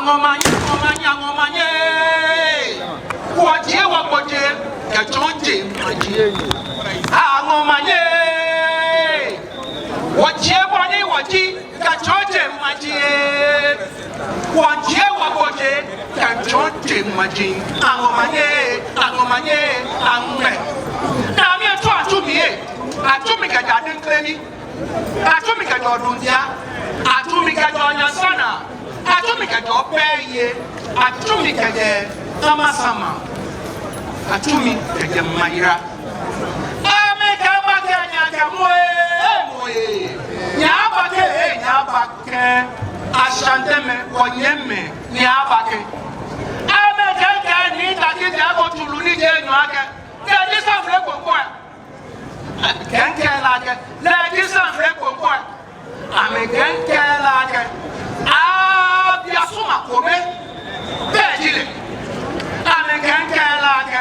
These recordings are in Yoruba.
angomanye waje wakoje kachonje maji angomanye waje bwani waji kachonje maji waje wakoje kachonje maji angomanye angme na mi to atumi ka jadin kleni atumi ka jodundia atumi ka jonyasana atumi ka jopeye atumi ka je amasama atumi ka je maira ameka makanya ka moye nyabake ashanteme konyeme nyabake ameka ka ni takiti abo tuluni je nyoake ya disa fle kokwa kenke lake la disa fle kokwa ame kenke lake biasuma kome bejile ame kenke lake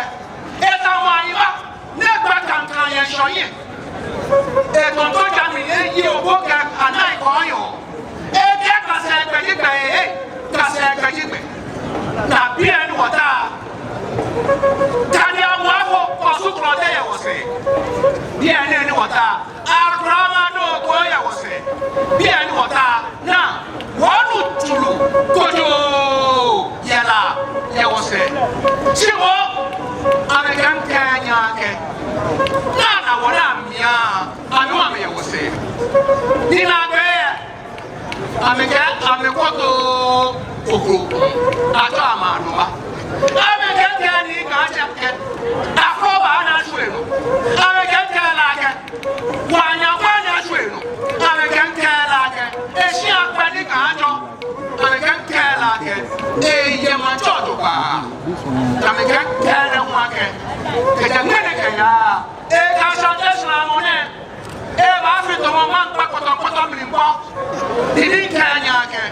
eta waiba negba kankan ye shoye e tonto jami ye oboka anai koyo e ke kase gbejigbe na bien wata tani amwako osukro de yewose bien ni wata akrama no ko yewose bien wata na wonu tulu kojo yela yewose chiwo amekan kanya ke na wona mia anu ame yewose dina be amekoto okro ato amanuma amekan ni kacha ke akoba na sueno amekan lake wanya sueno amekan lake eshi akpani kajo amekan lake eye machoto ba amekan mwake kejangene kaya ka shandesna mone ba fi to man pa koto mlimbo dini kanya ke